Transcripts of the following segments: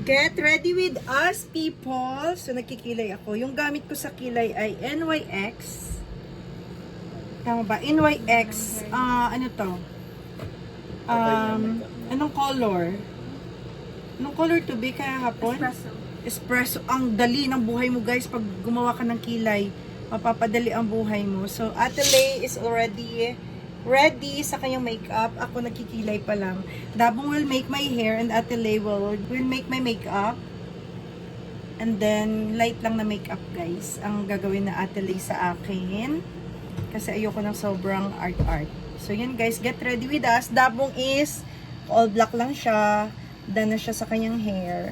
Get ready with us, people! So, nagkikilay ako. Yung gamit ko sa kilay ay NYX. Tama ba? NYX. Ano to? Anong color? Anong color to be kaya hapon? Espresso. Ang dali ng buhay mo, guys. Pag gumawa ka ng kilay, mapapadali ang buhay mo. So, Ate Lay is already ready sa kanyang makeup. Ako nagkikilay pa lang. Dabong will make my hair and Ate Lay will make my makeup. And then, light lang na makeup, guys. Ang gagawin na Ate Lay sa akin. Kasi ayoko ng sobrang art-art. So, yun guys. Get ready with us. Dabong is all black lang siya. Done na siya sa kanyang hair.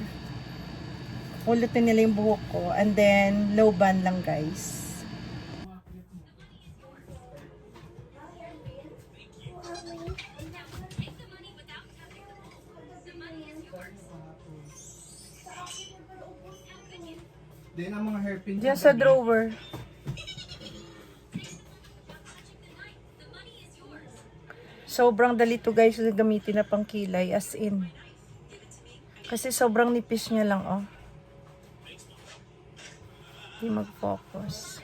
Ulutin nila yung buhok ko. And then, low band lang, guys. Then ang mga hairpin Diyan sa drawer. Sobrang dali to guys gamitin na pang kilay as in. Kasi sobrang nipis niya lang oh. Hindi mag-focus.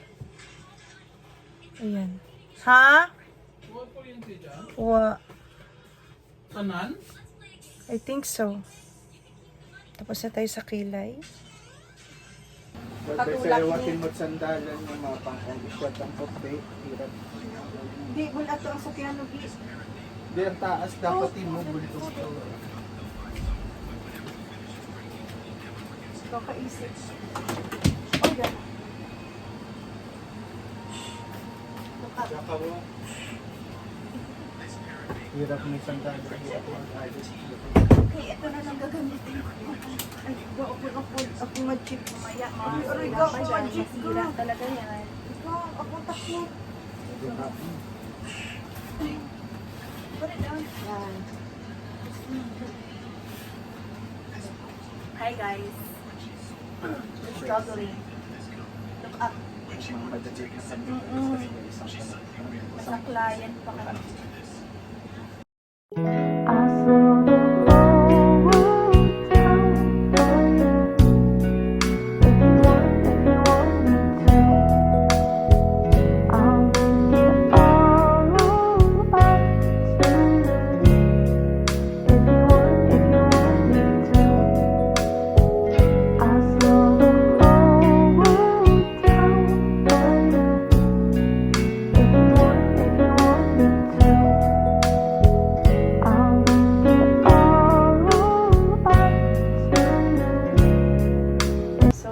Ayan. Ha? Wa. Tanan? I think so. Tapos na tayo sa kilay. Pagkasayawatin mo't sandalan yung mga pangkonggiswat ang puti. Hirap. Hindi, wala ito ang sukyan ng is. Hindi, ang taas dapat mo bulto ito. Kakaisip. Oh, yan. Saka mo. Hirap may sandalan. Hirap mag-ayos. Okay, ito na lang gagamitin ko. Ay, ako mag-chip mamaya. Aray, ikaw, ako mag-chip ka. Talaga yan. Ikaw, ako takot. Put it down. Yan. Hi guys. We're struggling. Look up. Nasa client pa kami.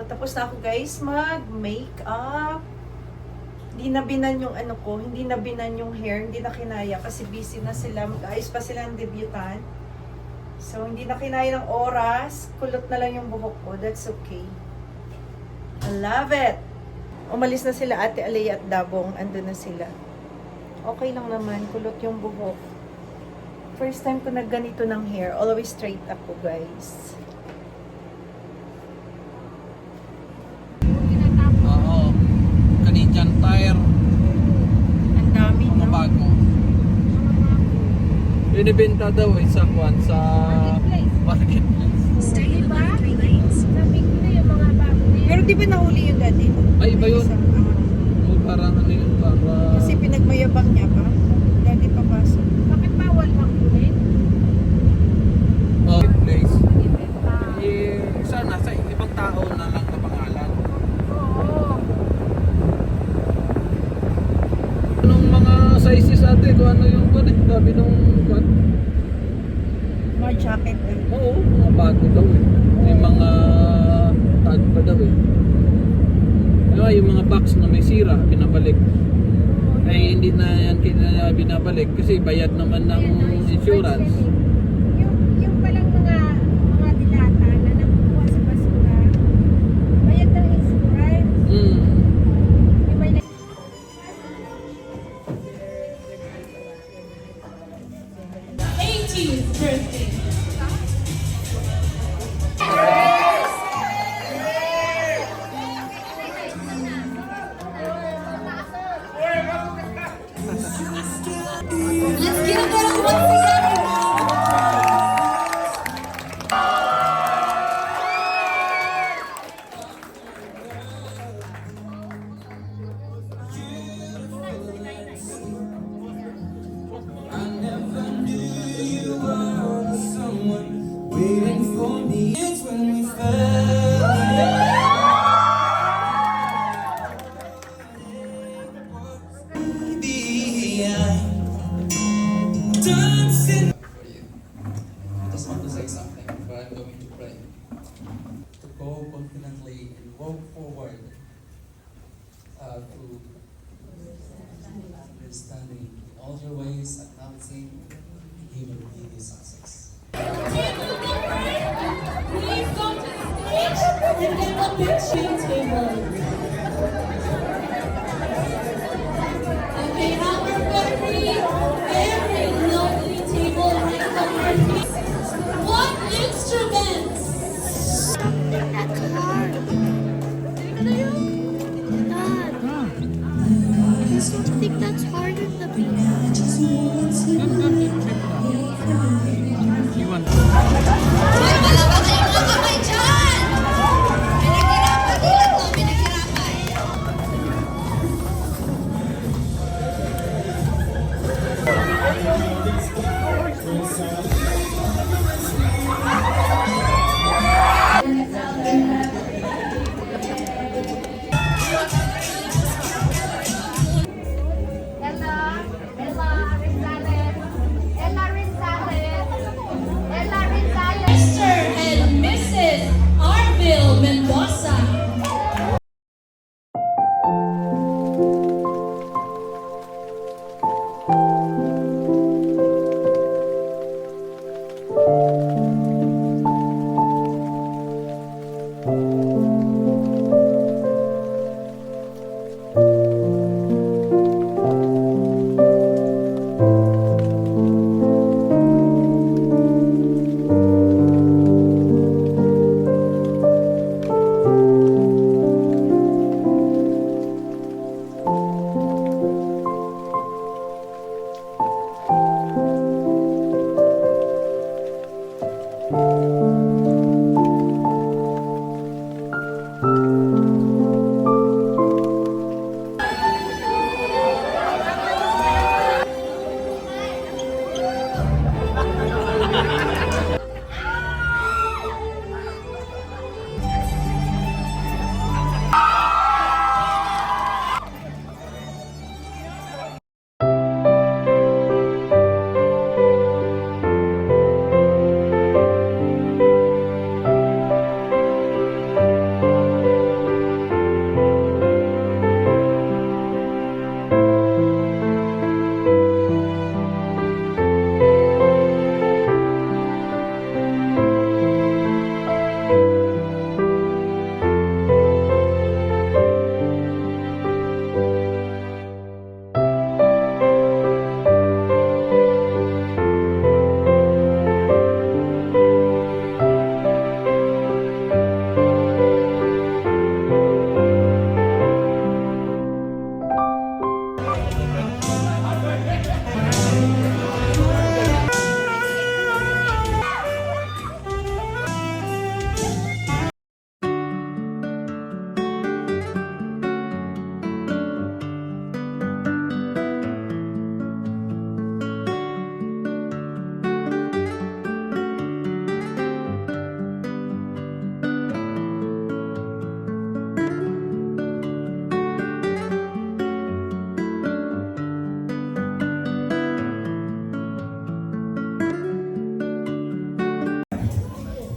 Tapos na ako guys mag-makeup. Hindi na binan yung ano ko, hindi na binan yung hair, hindi na kinaya kasi busy na sila, mag-ayos pa sila ng debutant. So hindi na kinaya ng oras, kulot na lang yung buhok ko, that's okay. I love it! Umalis na sila Ate Alea at Dabong, andun na sila. Okay lang naman, kulot yung buhok. First time ko nagganito ng hair, always straight ako guys. Canadian Tire. Ang dami Mga na. bago. Binibenta daw sa kwan sa marketplace. Diba? Sabi ko na yung mga bago na Pero di ba nahuli yung dati? Ay, iba yun. Isang, Oh, parang ano yun, para... kasi pinagmayabang niya pa. Dati papasok. Bakit bawal makulit? Marketplace. Sana sa ibang tao na lang na pangalan. Oo. Anong mga sizes ate? Kung ano yung kwan eh? Sabi nung kwan? More jacket. Oo, mga bago daw eh. May mga tag pa daw eh. Diba, yung mga box na may sira, pinabalik. Ay hindi na yan binabalik kasi bayad naman ng insurance. Yung palang mga dilata na nakukuha sa basura, bayad ng insurance. Yung may 18th birthday. Let's give it up once again. for me. It's when we fell. Baby, I'm dancing. I just want to say something, but I'm going to pray. To go confidently and walk forward through understanding in all your ways, acknowledging, He will give you success. Please go to the stage and get a picture table. Okay, now we're going to be very lovely table right over here. What instruments? That's hard. I think that's harder than the beat. Iwan. Hoy, malawa kayo mga kamay dyan! Pinaghirapan nila to, pinaghirapan. Mr. and Mrs. Arvil Mendoza.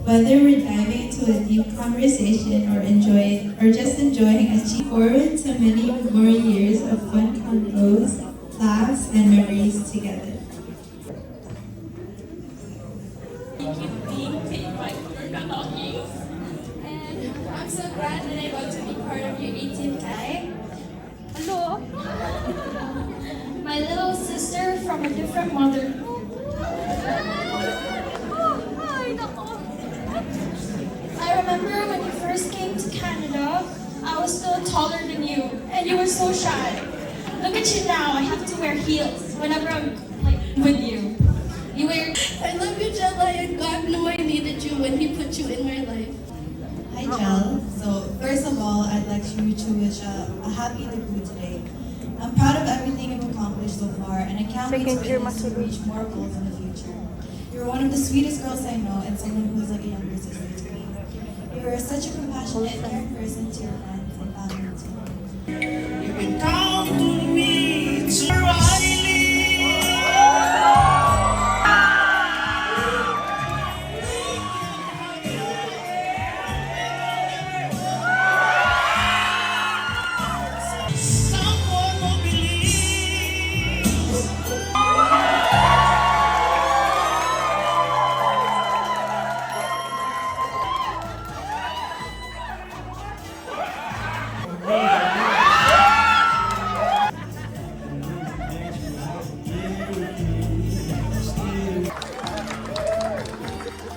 Whether we're diving into a deep conversation or just enjoying a cheap forward to many more years of fun convos, laughs, and memories together. And I'm so glad that I got to be part of your 18th guy. Hello. My little sister from a different mother. I remember when you first came to Canada, I was still taller than you, and you were so shy. Look at you now, I have to wear heels whenever I'm with you. You wear. I love you, Jella, and God knew I needed you when He put you in my life. Hi, Jel. So, first of all, I'd like you to wish a happy debut today. I'm proud of everything you've accomplished so far, and I can't wait to witness you reach more goals in the future. You're one of the sweetest girls I know, and someone who's like a younger sister to me. You are such a compassionate, caring person to your friends and family too.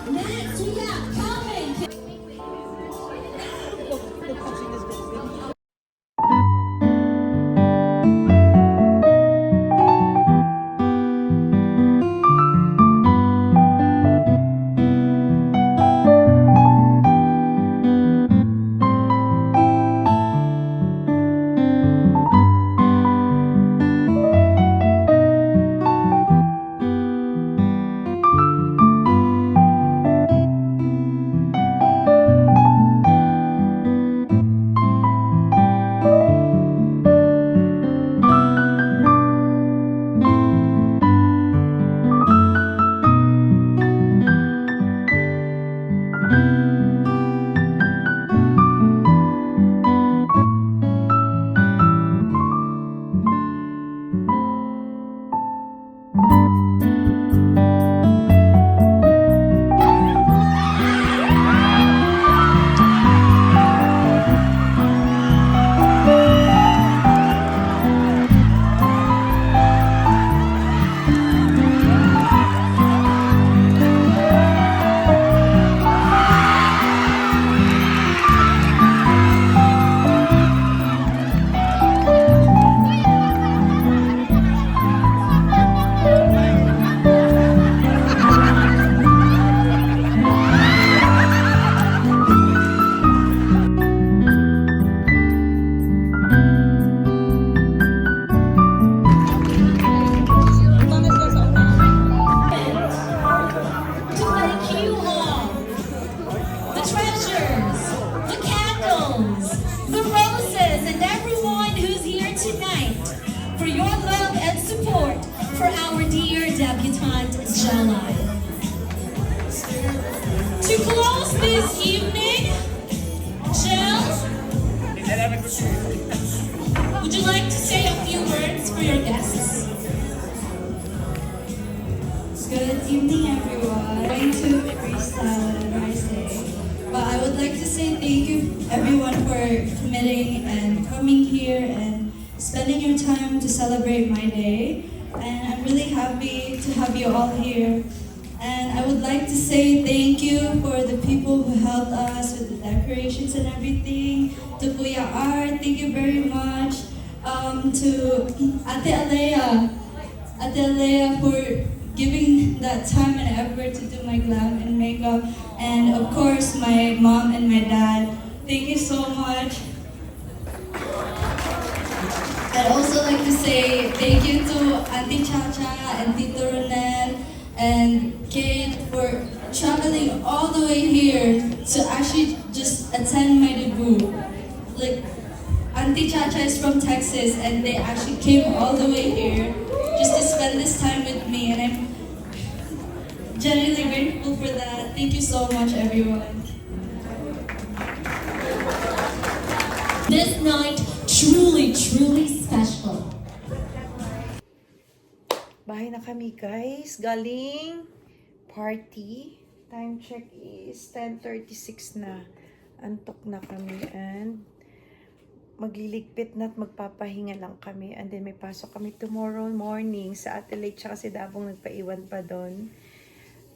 Next, we got Calvin. To thank you all, the treasures, the candles, the roses, and everyone who's here tonight for your love and support for our dear debutante, Jelai. To close this evening, Jel, would you like to say a few words for your guests? Good evening, everyone. I'm going to freestyle whatever I say. But I would like to say thank you, everyone, for committing and coming here and spending your time to celebrate my day. And I'm really happy to have you all here. And I would like to say thank you for the people who helped us with the decorations and everything. To Kuya Art, thank you very much. To Ate Alea for giving that time and effort to do my glam and makeup. And of course, my mom and my dad. Thank you so much. I'd also like to say thank you to Auntie Chacha and Tito Ronel and Kate for traveling all the way here to actually just attend my debut. Like, Auntie Chacha is from Texas and they actually came all the way here just to spend this time with me, and I'm genuinely grateful for that. Thank you so much, everyone. This night, truly, truly special. Bahay na kami, guys. Galing party. Time check is 10:36 na. Antok na kami and magliligpit na at magpapahinga lang kami. And then may pasok kami tomorrow morning sa Atelier, tsaka si Dabong nagpaiwan pa doon.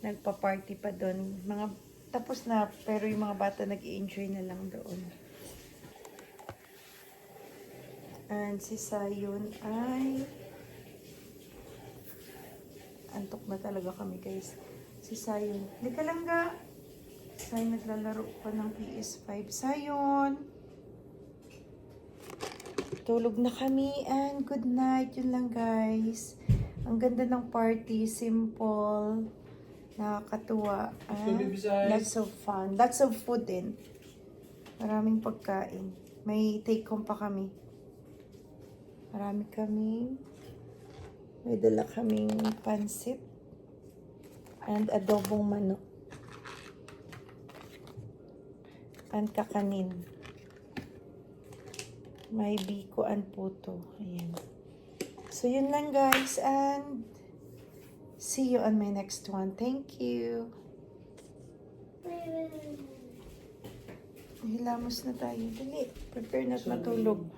Nagpa-party pa doon. Tapos na, pero yung mga bata nag-i-enjoy na lang doon. And si Sayon ay antok na talaga kami, guys. Si Sayon, hindi ka lang ga. Sayon naglalaro pa ng PS5. Sayon! Tulog na kami and good night. Yun lang, guys. Ang ganda ng party. Simple. Nakakatuwa. So, bibisay. Lots of fun. Lots of food din. Maraming pagkain. May take home pa kami. Marami kaming may dala kaming pansit and adobong manok and kakanin. May biko and puto. Ayan. So, yun lang guys, and see you on my next one. Thank you. Hilamos na tayo. Dali. Prepare na at matulog.